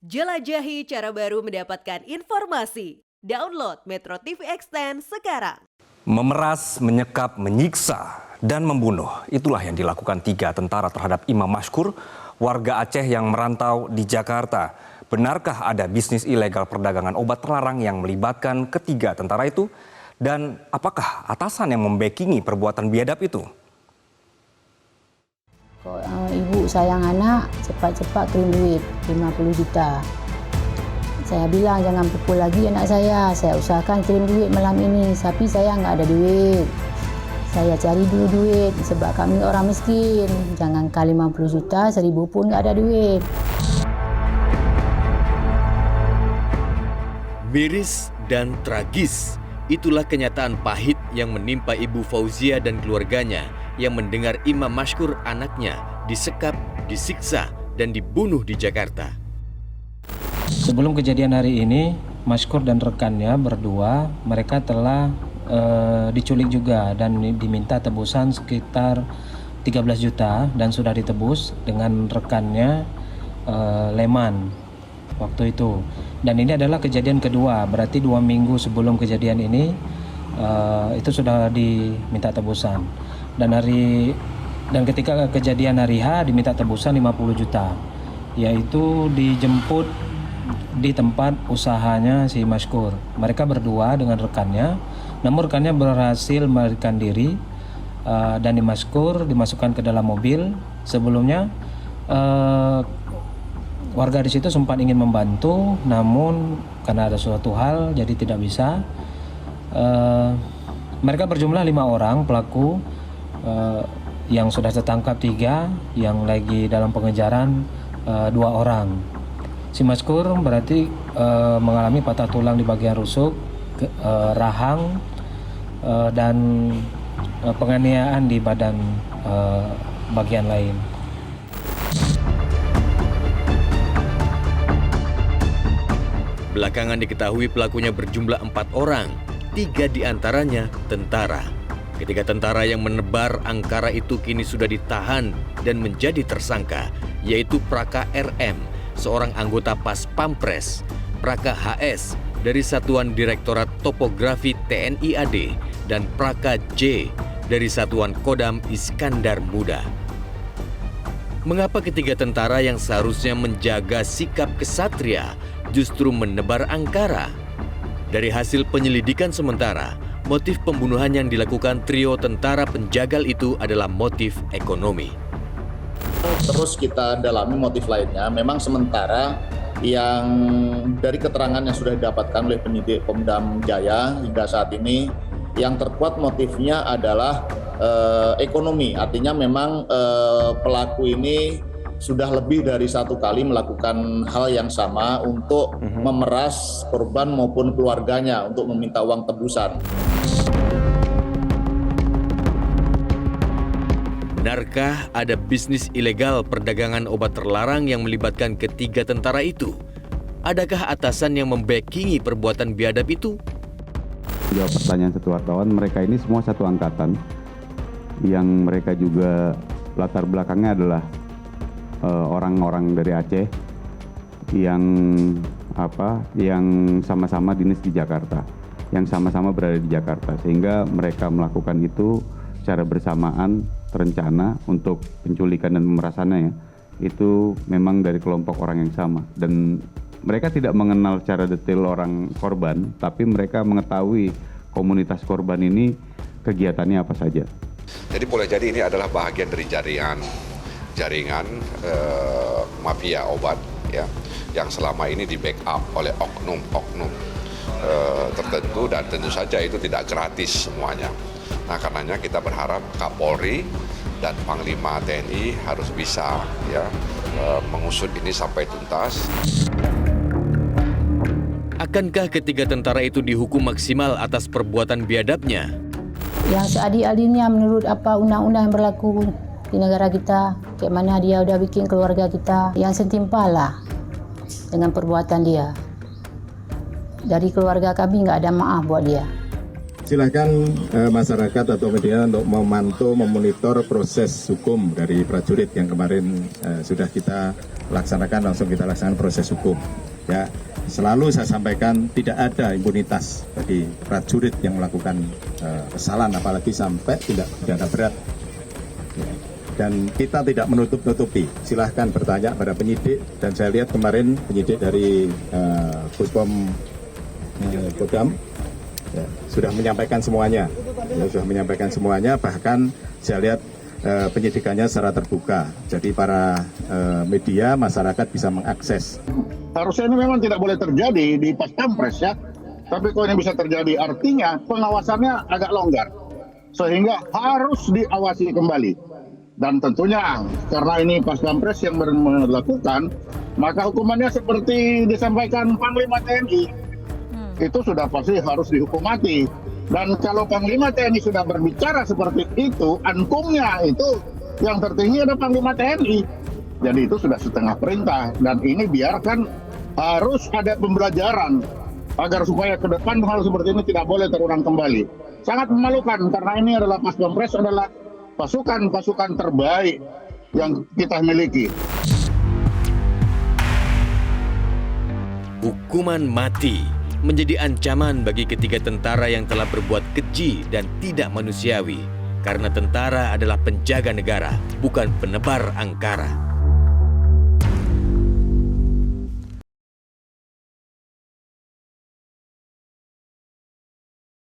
Jelajahi cara baru mendapatkan informasi. Download Metro TV Extend sekarang. Memeras, menyekap, menyiksa, dan membunuh. Itulah yang dilakukan 3 tentara terhadap Imam Mashkur, warga Aceh yang merantau di Jakarta. Benarkah ada bisnis ilegal perdagangan obat terlarang yang melibatkan ketiga tentara itu? Dan apakah atasan yang membackingi perbuatan biadab itu? Ibu sayang anak, cepat-cepat kirim duit 50 juta. Saya bilang jangan pukul lagi anak saya usahakan kirim duit malam ini, tapi saya nggak ada duit. Saya cari dulu duit sebab kami orang miskin, jangankan 50 juta, 1000 pun nggak ada duit. Miris dan tragis, itulah kenyataan pahit yang menimpa Ibu Fauzia dan keluarganya yang mendengar Imam Mashkur anaknya disekap, disiksa, dan dibunuh di Jakarta. Sebelum kejadian hari ini, Mashkur dan rekannya berdua, mereka telah diculik juga dan diminta tebusan sekitar 13 juta dan sudah ditebus dengan rekannya Leman waktu itu. Dan ini adalah kejadian kedua, berarti 2 minggu sebelum kejadian ini itu sudah diminta tebusan. Dan ketika kejadian hari H diminta tebusan 50 juta, yaitu dijemput di tempat usahanya si Mashkur. Mereka berdua dengan rekannya, namun rekannya berhasil melarikan diri dan Mashkur dimasukkan ke dalam mobil. Sebelumnya warga di situ sempat ingin membantu, namun karena ada suatu hal jadi tidak bisa. Mereka berjumlah 5 orang pelaku, yang sudah tertangkap 3, yang lagi dalam pengejaran 2 orang. Si Mashkur berarti mengalami patah tulang di bagian rusuk, rahang, dan penganiayaan di badan bagian lain. Belakangan diketahui pelakunya berjumlah 4 orang, 3 diantaranya tentara. Ketiga tentara yang menebar angkara itu kini sudah ditahan dan menjadi tersangka, yaitu Praka RM, seorang anggota Pas Pampres, Praka HS dari Satuan Direktorat Topografi TNI AD, dan Praka J dari Satuan Kodam Iskandar Muda. Mengapa ketiga tentara yang seharusnya menjaga sikap kesatria justru menebar angkara? Dari hasil penyelidikan sementara, motif pembunuhan yang dilakukan trio tentara penjagal itu adalah motif ekonomi. Terus kita dalami motif lainnya. Memang sementara yang dari keterangan yang sudah didapatkan oleh penyidik Pemdam Jaya hingga saat ini, yang terkuat motifnya adalah ekonomi. Artinya memang pelaku ini sudah lebih dari 1 kali melakukan hal yang sama untuk memeras korban maupun keluarganya untuk meminta uang tebusan. Benarkah ada bisnis ilegal perdagangan obat terlarang yang melibatkan ketiga tentara itu? Adakah atasan yang membackingi perbuatan biadab itu? Jawab pertanyaan satu wartawan, mereka ini semua satu angkatan, yang mereka juga latar belakangnya adalah orang-orang dari Aceh yang sama-sama dinas di Jakarta, yang sama-sama berada di Jakarta, sehingga mereka melakukan itu secara bersamaan, terencana untuk penculikan dan pemerasannya ya. Itu memang dari kelompok orang yang sama, dan mereka tidak mengenal secara detail orang korban, tapi mereka mengetahui komunitas korban ini kegiatannya apa saja. Jadi boleh jadi ini adalah bahagian dari jaringan mafia obat ya, yang selama ini di backup oleh oknum-oknum tertentu, dan tentu saja itu tidak gratis semuanya. Nah, karenanya kita berharap Kapolri dan Panglima TNI harus bisa ya mengusut ini sampai tuntas. Akankah ketiga tentara itu dihukum maksimal atas perbuatan biadabnya? Yang seadil-adilnya menurut apa undang-undang yang berlaku di negara kita, kayak mana dia udah bikin keluarga kita, yang setimpal lah dengan perbuatan dia. Dari keluarga kami nggak ada maaf buat dia. Silakan masyarakat atau media untuk memantau, memonitor proses hukum dari prajurit yang kemarin sudah kita laksanakan, langsung kita laksanakan proses hukum. Ya, selalu saya sampaikan tidak ada impunitas bagi prajurit yang melakukan kesalahan, apalagi sampai tindak pidana berat. Ya. Dan kita tidak menutup-nutupi. Silahkan bertanya pada penyidik, dan saya lihat kemarin penyidik dari Puspom Kodam ya, sudah menyampaikan semuanya. Ya, sudah menyampaikan semuanya, bahkan saya lihat penyidikannya secara terbuka. Jadi para media, masyarakat bisa mengakses. Harusnya ini memang tidak boleh terjadi di pas pampres ya. Tapi kalau ini bisa terjadi, artinya pengawasannya agak longgar. Sehingga harus diawasi kembali. Dan tentunya karena ini pas pampres yang melakukan, maka hukumannya seperti disampaikan Panglima TNI. Itu sudah pasti harus dihukum mati. Dan kalau Panglima TNI sudah berbicara seperti itu, ankumnya itu yang tertinggi ada Panglima TNI. Jadi itu sudah setengah perintah. Dan ini biarkan harus ada pembelajaran agar supaya ke depan hal seperti ini tidak boleh terulang kembali. Sangat memalukan karena ini adalah pas pampres adalah pasukan-pasukan terbaik yang kita miliki. Hukuman mati menjadi ancaman bagi ketiga tentara yang telah berbuat keji dan tidak manusiawi. Karena tentara adalah penjaga negara, bukan penebar angkara.